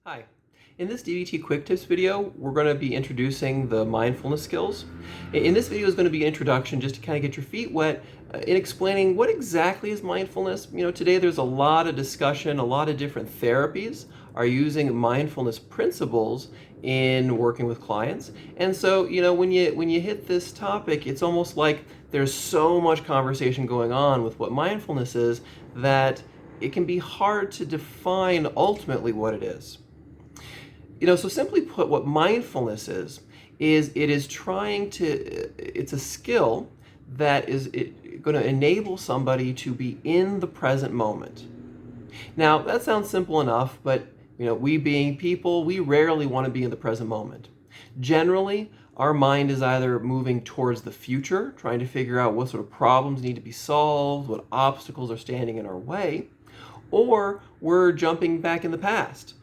Hi. In this DBT Quick Tips video, we're going to be introducing the mindfulness skills. In this video is going to be an introduction just to kind of get your feet wet in explaining what exactly is mindfulness. Today there's a lot of discussion, a lot of different therapies are using mindfulness principles in working with clients. And so, when you hit this topic, it's almost like there's so much conversation going on with what mindfulness is that it can be hard to define ultimately what it is. So simply put, what mindfulness is it's a skill that is going to enable somebody to be in the present moment. Now, that sounds simple enough, but we being people, we rarely want to be in the present moment. Generally, our mind is either moving towards the future, trying to figure out what sort of problems need to be solved, what obstacles are standing in our way, or we're jumping back in the past.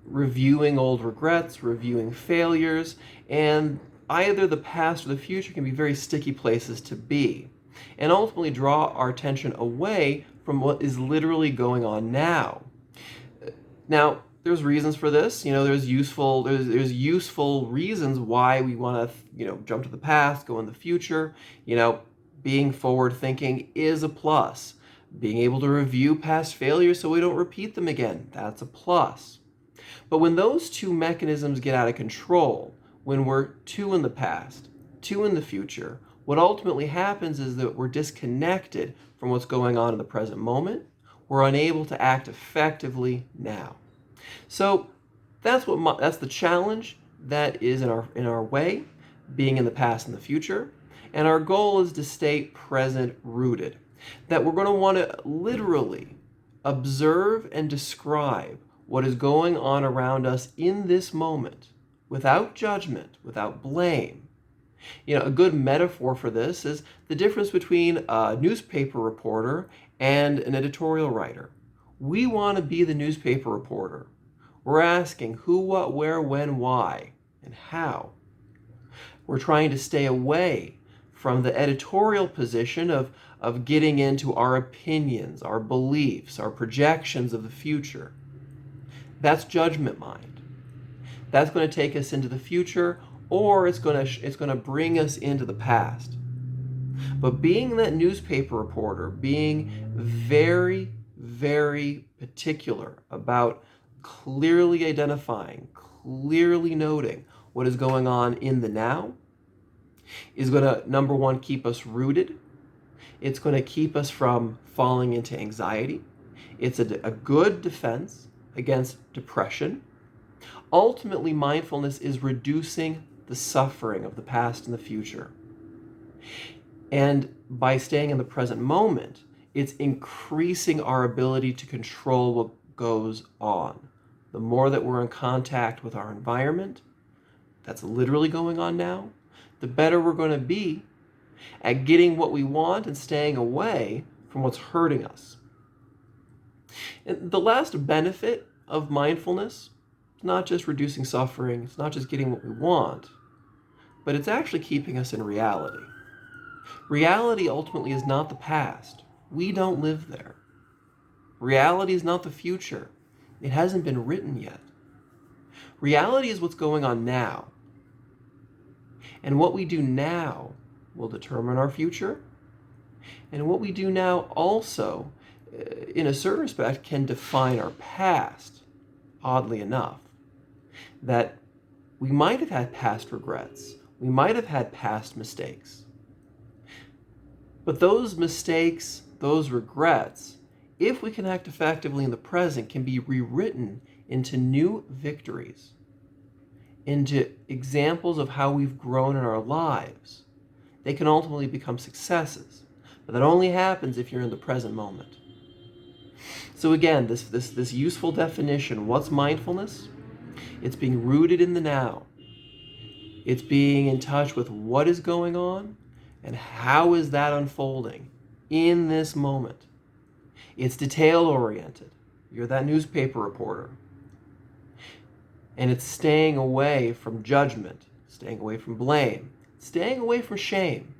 Reviewing old regrets, reviewing failures, and either the past or the future can be very sticky places to be, and ultimately draw our attention away from what is literally going on now. Now, there's reasons for this. There's useful reasons why we want to jump to the past, go in the future. Being forward thinking is a plus. Being able to review past failures so we don't repeat them again, that's a plus. But when those two mechanisms get out of control, when we're too in the past, too in the future, what ultimately happens is that we're disconnected from what's going on in the present moment. We're unable to act effectively now. So that's the challenge that is in our way, being in the past and the future. And our goal is to stay present rooted. That we're going to want to literally observe and describe what is going on around us in this moment, without judgment, without blame. A good metaphor for this is the difference between a newspaper reporter and an editorial writer. We want to be the newspaper reporter. We're asking who, what, where, when, why, and how. We're trying to stay away from the editorial position of getting into our opinions, our beliefs, our projections of the future. That's judgment mind. That's going to take us into the future, or it's going to bring us into the past. But being that newspaper reporter, being very, very particular about clearly identifying, clearly noting what is going on in the now, is going to, number one, keep us rooted. It's going to keep us from falling into anxiety. It's a good defense against depression. Ultimately, mindfulness is reducing the suffering of the past and the future. And by staying in the present moment, it's increasing our ability to control what goes on. The more that we're in contact with our environment, that's literally going on now, the better we're going to be at getting what we want and staying away from what's hurting us. And the last benefit of mindfulness is not just reducing suffering, it's not just getting what we want, but it's actually keeping us in reality. Reality ultimately is not the past. We don't live there. Reality is not the future. It hasn't been written yet. Reality is what's going on now. And what we do now will determine our future. And what we do now also, in a certain respect, can define our past, oddly enough. That we might have had past regrets. We might have had past mistakes. But those mistakes, those regrets, if we can act effectively in the present, can be rewritten into new victories, into examples of how we've grown in our lives. They can ultimately become successes. But that only happens if you're in the present moment. So again, this useful definition, what's mindfulness? It's being rooted in the now. It's being in touch with what is going on and how is that unfolding in this moment. It's detail-oriented. You're that newspaper reporter. And it's staying away from judgment, staying away from blame, staying away from shame.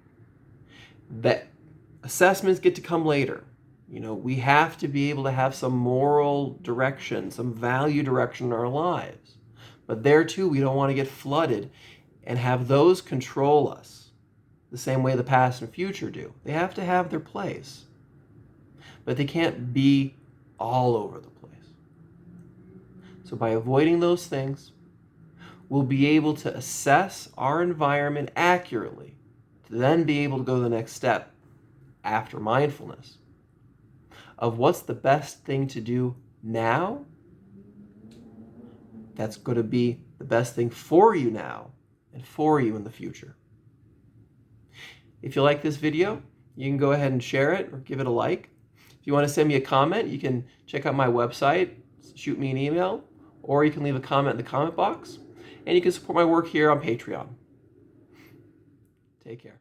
That assessments get to come later. We have to be able to have some moral direction, some value direction in our lives. But there too, we don't want to get flooded and have those control us the same way the past and future do. They have to have their place, but they can't be all over the place. So by avoiding those things, we'll be able to assess our environment accurately to then be able to go to the next step after mindfulness of what's the best thing to do now that's going to be the best thing for you now and for you in the future. If you like this video, you can go ahead and share it or give it a like. If you want to send me a comment, you can check out my website, shoot me an email, or you can leave a comment in the comment box. And you can support my work here on Patreon. Take care.